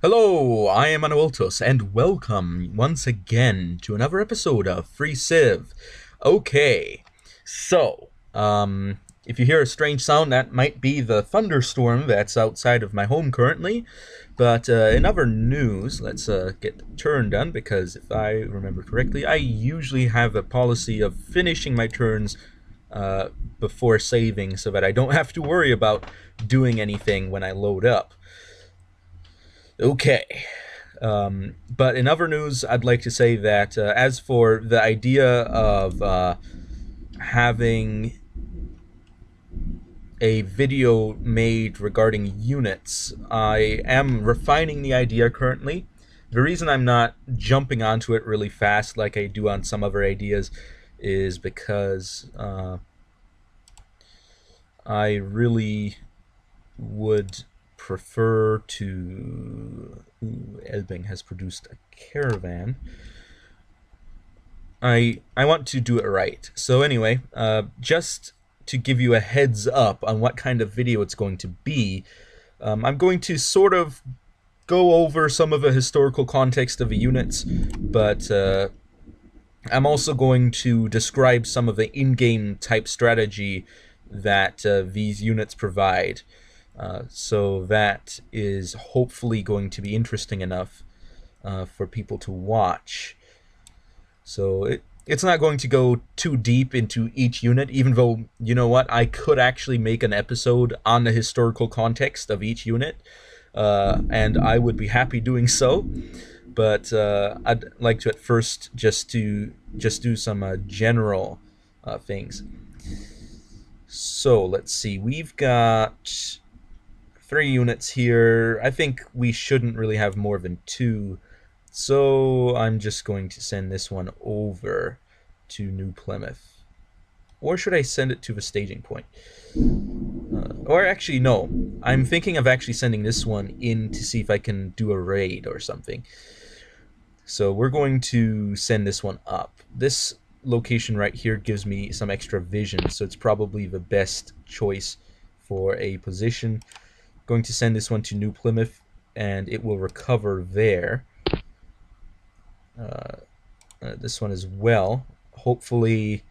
Hello, I am Anueltos, and welcome once again to another episode of Freeciv. Okay, so, if you hear a strange sound, that might be the thunderstorm that's outside of my home currently. But in other news, let's get the turn done, because if I remember correctly, I usually have a policy of finishing my turns uh, before saving so that I don't have to worry about doing anything when I load up. Okay. But in other news, I'd like to say that as for the idea of having a video made regarding units, I am refining the idea currently. The reason I'm not jumping onto it really fast like I do on some other ideas is because I really would prefer to. Ooh, Elbing has produced a caravan. I want to do it right. So anyway, just to give you a heads up on what kind of video it's going to be, I'm going to sort of go over some of the historical context of the units, but I'm also going to describe some of the in-game type strategy that these units provide. So that is hopefully going to be interesting enough for people to watch. So it's not going to go too deep into each unit, even though, you know what, I could actually make an episode on the historical context of each unit, and I would be happy doing so. But I'd like to at first just do some general things. So let's see, we've got 3 units here. I think we shouldn't really have more than 2. So I'm just going to send this one over to New Plymouth. Or should I send it to the staging point? Or actually, no. I'm thinking of actually sending this one in to see if I can do a raid or something. So we're going to send this one up. This location right here gives me some extra vision, so it's probably the best choice for a position. Going to send this one to New Plymouth, and it will recover there. This one as well. Hopefully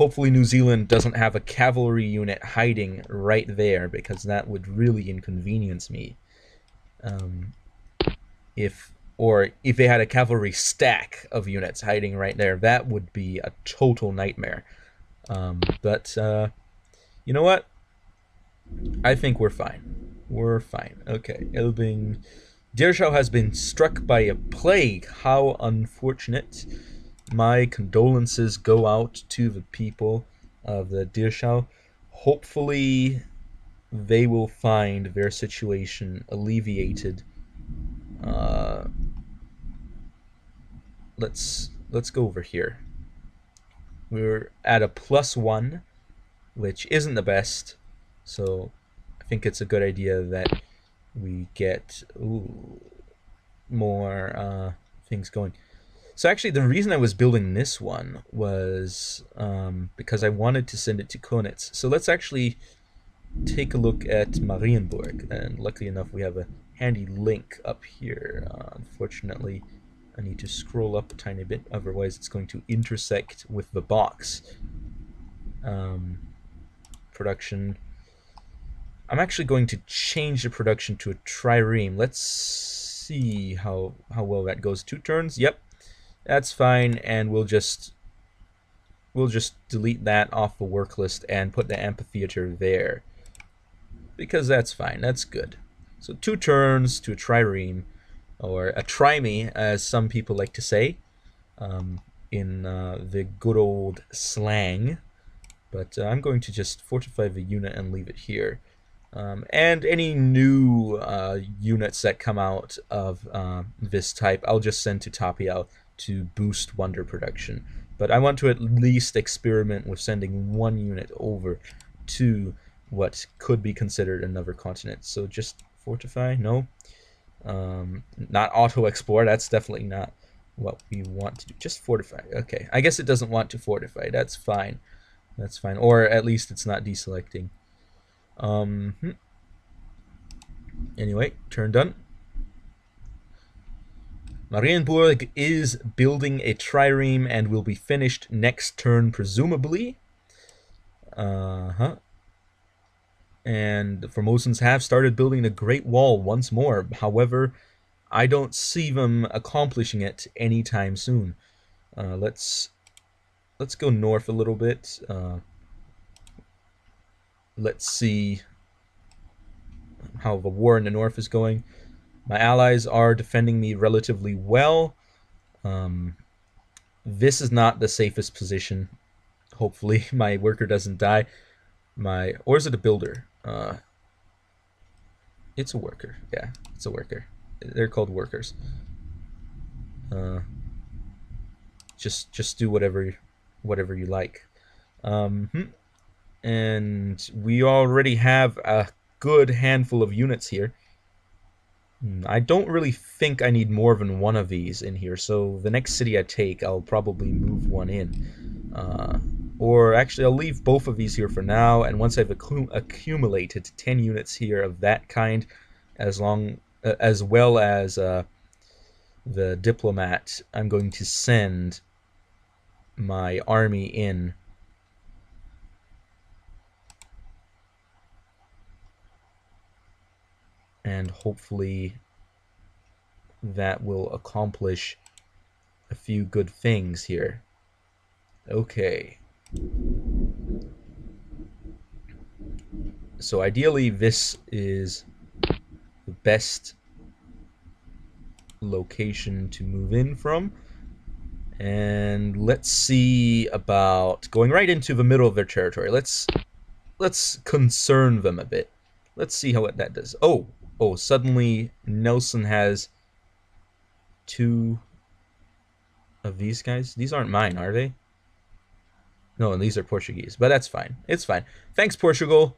New Zealand doesn't have a cavalry unit hiding right there, because that would really inconvenience me. If they had a cavalry stack of units hiding right there, that would be a total nightmare. But you know what? I think we're fine. We're fine. Okay, Elbing. Deershau has been struck by a plague. How unfortunate. My condolences go out to the people of the Deershau. Hopefully, they will find their situation alleviated. Let's go over here. We're at a +1, which isn't the best, so I think it's a good idea that we get more things going. So actually, the reason I was building this one was because I wanted to send it to Konitz. So let's actually take a look at Marienburg, and luckily enough, we have a handy link up here. Unfortunately, I need to scroll up a tiny bit, otherwise it's going to intersect with the box. Production. I'm actually going to change the production to a trireme. Let's see how well that goes. 2 turns. Yep, that's fine, and we'll just delete that off the work list and put the amphitheater there, because that's fine. That's good. So 2 turns to a trireme, or a trimey, as some people like to say, in the good old slang. But I'm going to just fortify the unit and leave it here. And any new units that come out of this type, I'll just send to Tapiao to boost wonder production. But I want to at least experiment with sending 1 unit over to what could be considered another continent. So just fortify? No. Not auto-explore. That's definitely not what we want to do. Just fortify. Okay. I guess it doesn't want to fortify. That's fine. That's fine. Or at least it's not deselecting. Anyway, turn done. Marienburg is building a trireme and will be finished next turn, presumably. Uh-huh. And the Formosans have started building the Great Wall once more. However, I don't see them accomplishing it anytime soon. Let's go north a little bit. Let's see how the war in the north is going. My allies are defending me relatively well. This is not the safest position. Hopefully my worker doesn't die. Or is it a builder? It's a worker. Yeah, it's a worker. They're called workers. Just do whatever you like. And we already have a good handful of units here. I don't really think I need more than one of these in here, so the next city I take, I'll probably move one in. Or actually, I'll leave both of these here for now, and once I've accumulated 10 units here of that kind, as well as the diplomat, I'm going to send my army in. And hopefully that will accomplish a few good things here. Okay. So ideally this is the best location to move in from. And let's see about going right into the middle of their territory. Let's concern them a bit. Let's see how that does. Oh, suddenly Nelson has 2 of these guys. These aren't mine, are they? No, and these are Portuguese, but that's fine. It's fine. Thanks, Portugal.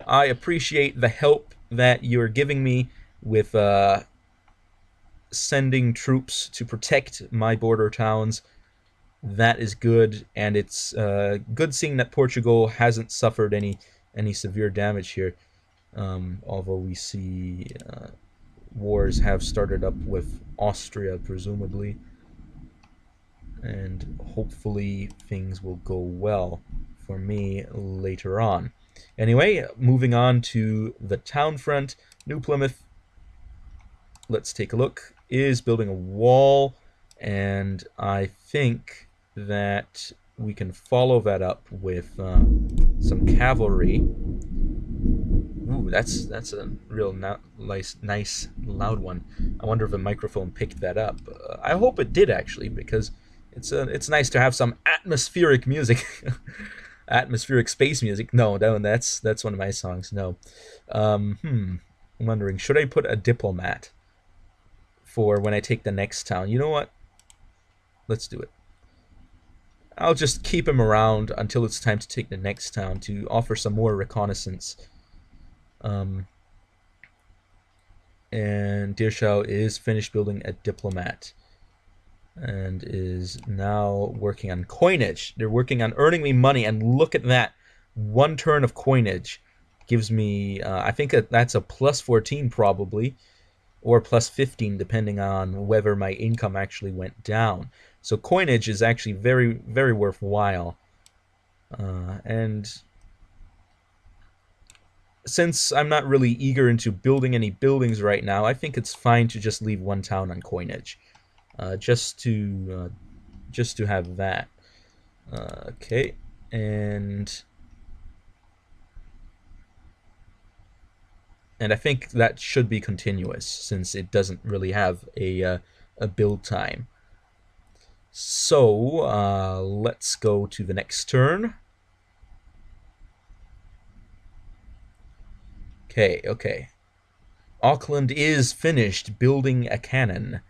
I appreciate the help that you're giving me with sending troops to protect my border towns. That is good, and it's good seeing that Portugal hasn't suffered any severe damage here. Although we see wars have started up with Austria, presumably. And hopefully things will go well for me later on. Anyway, moving on to the town front. New Plymouth, let's take a look, is building a wall, and I think that we can follow that up with some cavalry. Ooh, that's a real nice loud one. I wonder if the microphone picked that up. I hope it did, actually, because it's nice to have some atmospheric music. Atmospheric space music. No, that's one of my songs. No. I'm wondering, should I put a diplomat for when I take the next town? You know what? Let's do it. I'll just keep him around until it's time to take the next town to offer some more reconnaissance. And Dirschau is finished building a diplomat and is now working on coinage. They're working on earning me money, and look at that. 1 turn of coinage gives me, I think that's a plus 14 probably, or plus 15 depending on whether my income actually went down. So coinage is actually very, very worthwhile. And since I'm not really eager into building any buildings right now, I think it's fine to just leave 1 town on coinage. Just to have that. Okay, and I think that should be continuous since it doesn't really have a build time. So let's go to the next turn. Okay. Auckland is finished building a cannon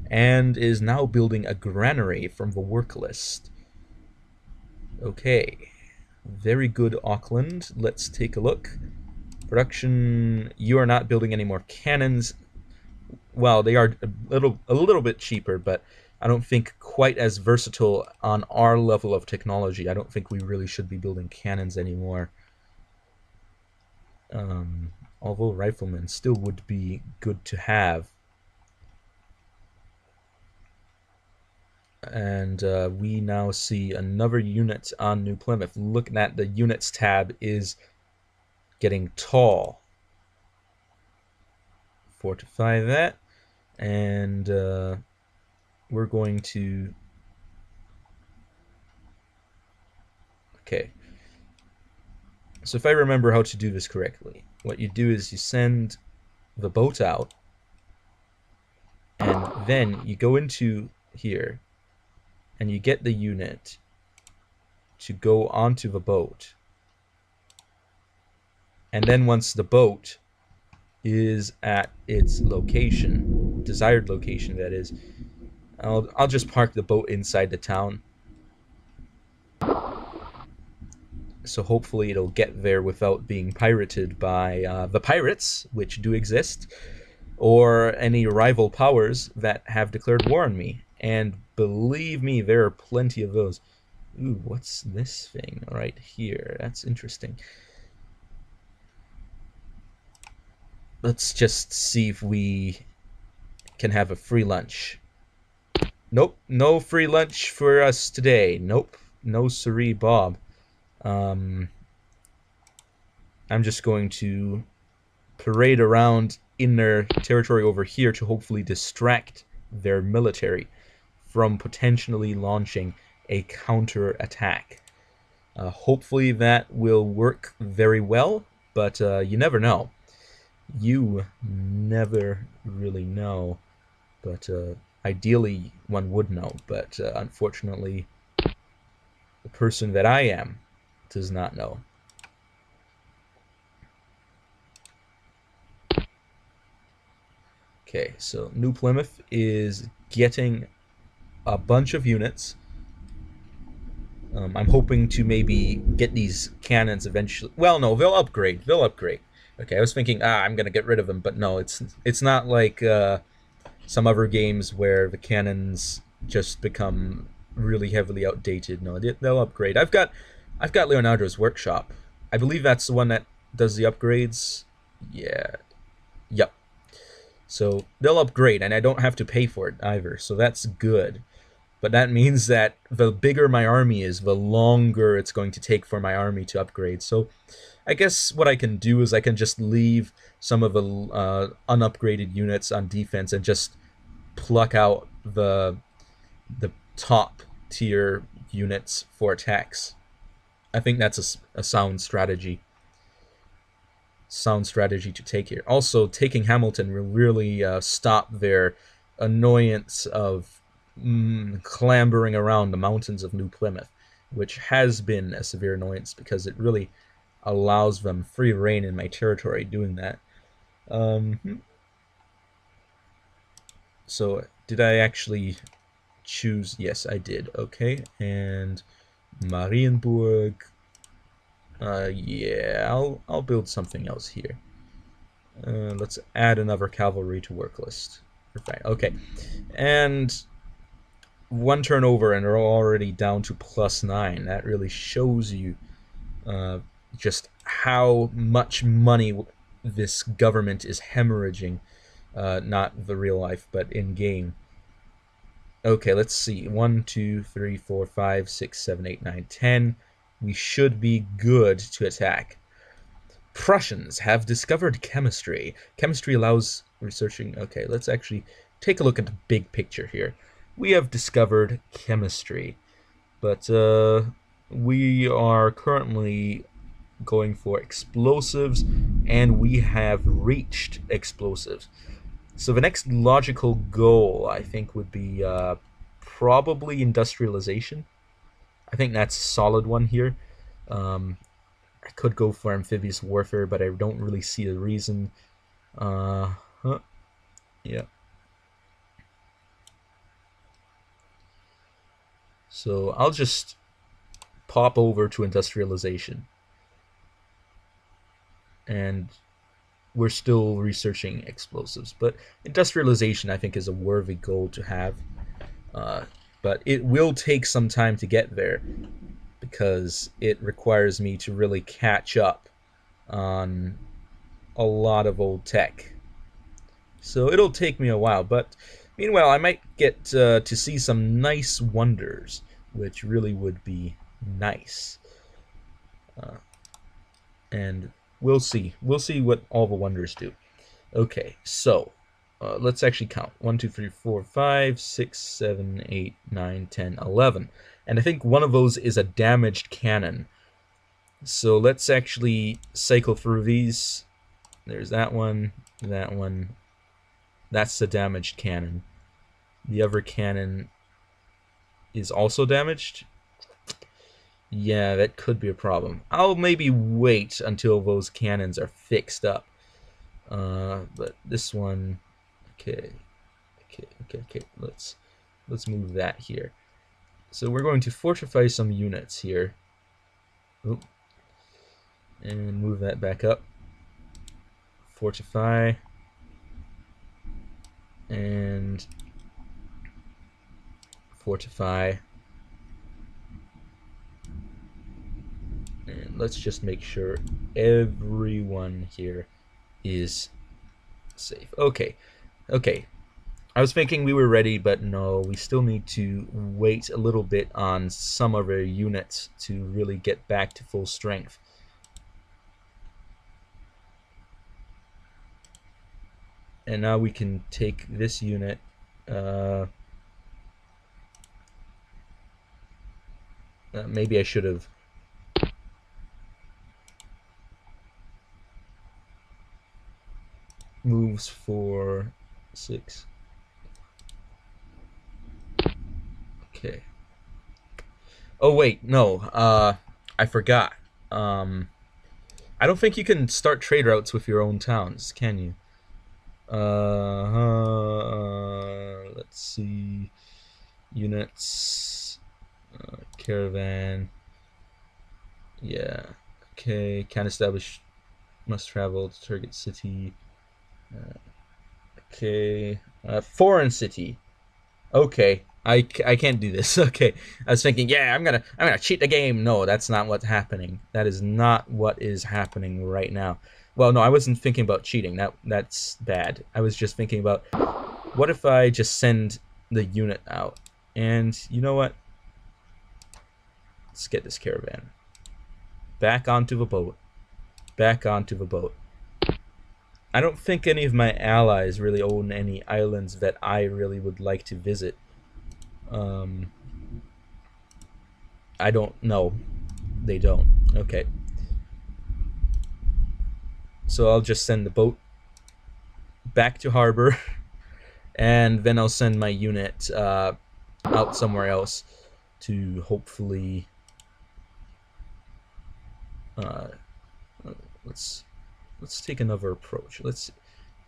and is now building a granary from the work list. Okay, very good, Auckland. Let's take a look. Production, you are not building any more cannons. Well, they are a little bit cheaper, but I don't think quite as versatile on our level of technology. I don't think we really should be building cannons anymore. Although riflemen still would be good to have. And we now see another unit on New Plymouth. Looking at the units tab is getting tall. Fortify that, and we're going to... Okay. So if I remember how to do this correctly, what you do is you send the boat out, and then you go into here, and you get the unit to go onto the boat. And then once the boat is at its location, desired location that is, I'll just park the boat inside the town. So hopefully it'll get there without being pirated by the pirates, which do exist, or any rival powers that have declared war on me. And believe me, there are plenty of those. Ooh, what's this thing right here? That's interesting. Let's just see if we can have a free lunch. Nope, no free lunch for us today. Nope, no siree, Bob. I'm just going to parade around in their territory over here to hopefully distract their military from potentially launching a counter-attack. Hopefully that will work very well, but you never know. You never really know, but ideally one would know, but unfortunately the person that I am does not know. Okay, so New Plymouth is getting a bunch of units. I'm hoping to maybe get these cannons eventually. Well, no, they'll upgrade. They'll upgrade. Okay, I was thinking, I'm gonna get rid of them, but no, it's not like some other games where the cannons just become really heavily outdated. No, they'll upgrade. I've got Leonardo's workshop. I believe that's the one that does the upgrades. Yeah. Yep. So they'll upgrade, and I don't have to pay for it either, so that's good. But that means that the bigger my army is, the longer it's going to take for my army to upgrade. So I guess what I can do is I can just leave some of the unupgraded units on defense and just pluck out the top tier units for attacks. I think that's a sound strategy. Sound strategy to take here. Also, taking Hamilton will really stop their annoyance of clambering around the mountains of New Plymouth, which has been a severe annoyance because it really allows them free reign in my territory doing that. So, did I actually choose? Yes, I did. Okay, and Marienburg. Yeah, I'll build something else here. Let's add another cavalry to work list. Right. Okay, and one turnover and they're already down to +9. That really shows you just how much money this government is hemorrhaging. Not the real life, but in game. Okay, let's see. 1, 2, 3, 4, 5, 6, 7, 8, 9, 10. We should be good to attack. Prussians have discovered chemistry. Chemistry allows researching... Okay, let's actually take a look at the big picture here. We have discovered chemistry, but we are currently going for explosives, and we have reached explosives. So the next logical goal, I think, would be probably industrialization. I think that's a solid one here. I could go for amphibious warfare, but I don't really see a reason. Yeah. So I'll just pop over to industrialization. And we're still researching explosives, but industrialization, I think, is a worthy goal to have. But it will take some time to get there because it requires me to really catch up on a lot of old tech. So it'll take me a while, but meanwhile I might get to see some nice wonders, which really would be nice. And we'll see. We'll see what all the wonders do. Okay, so let's actually count. 1, 2, 3, 4, 5, 6, 7, 8, 9, 10, 11. And I think one of those is a damaged cannon. So let's actually cycle through these. There's that one, that one. That's the damaged cannon. The other cannon is also damaged. Yeah, that could be a problem. I'll maybe wait until those cannons are fixed up. But this one, okay. Let's move that here. So we're going to fortify some units here. Oop. And move that back up. Fortify. And fortify. And let's just make sure everyone here is safe. Okay. I was thinking we were ready, but no, we still need to wait a little bit on some of our units to really get back to full strength. And now we can take this unit. Maybe I should have. Moves for 6. Okay. Oh wait, no. I forgot. I don't think you can start trade routes with your own towns, can you? Let's see. Units. Caravan. Yeah. Okay. Can establish. Must travel to target city. Okay. Foreign city. Okay. I can't do this. Okay. I was thinking, yeah, I'm gonna cheat the game. No, that's not what's happening. That is not what is happening right now. Well, no, I wasn't thinking about cheating. That's bad. I was just thinking about, what if I just send the unit out? And you know what? Let's get this caravan. Back onto the boat. Back onto the boat. I don't think any of my allies really own any islands that I really would like to visit. I don't know. They don't. Okay. So I'll just send the boat back to harbor, and then I'll send my unit out somewhere else to hopefully. Let's take another approach.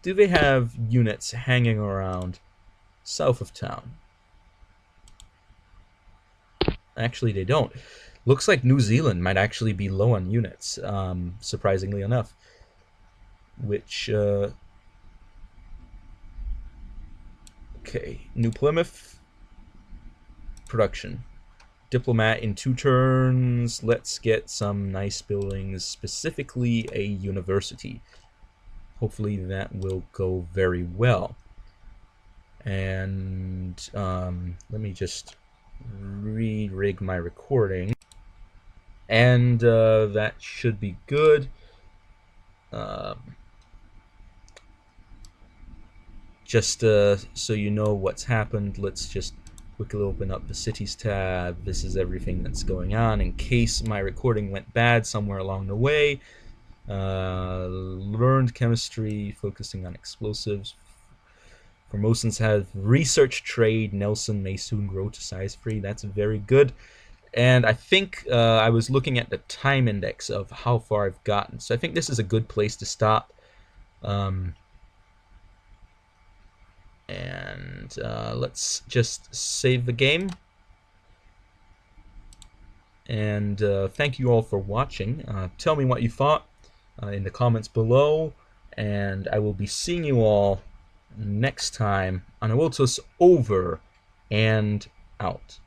Do they have units hanging around south of town? Actually, they don't. Looks like New Zealand might actually be low on units, surprisingly enough. Which, okay, New Plymouth, production. Diplomat in 2 turns. Let's get some nice buildings, specifically a university. Hopefully that will go very well. And let me just re-rig my recording, and that should be good. Just so you know what's happened, let's just quickly open up the cities tab. This is everything that's going on in case my recording went bad somewhere along the way. Learned chemistry, focusing on explosives. Formosans have research trade. Nelson may soon grow to size 3. That's very good. And I think I was looking at the time index of how far I've gotten. So I think this is a good place to stop. And let's just save the game. And thank you all for watching. Tell me what you thought in the comments below. And I will be seeing you all next time on Awiltos over and out.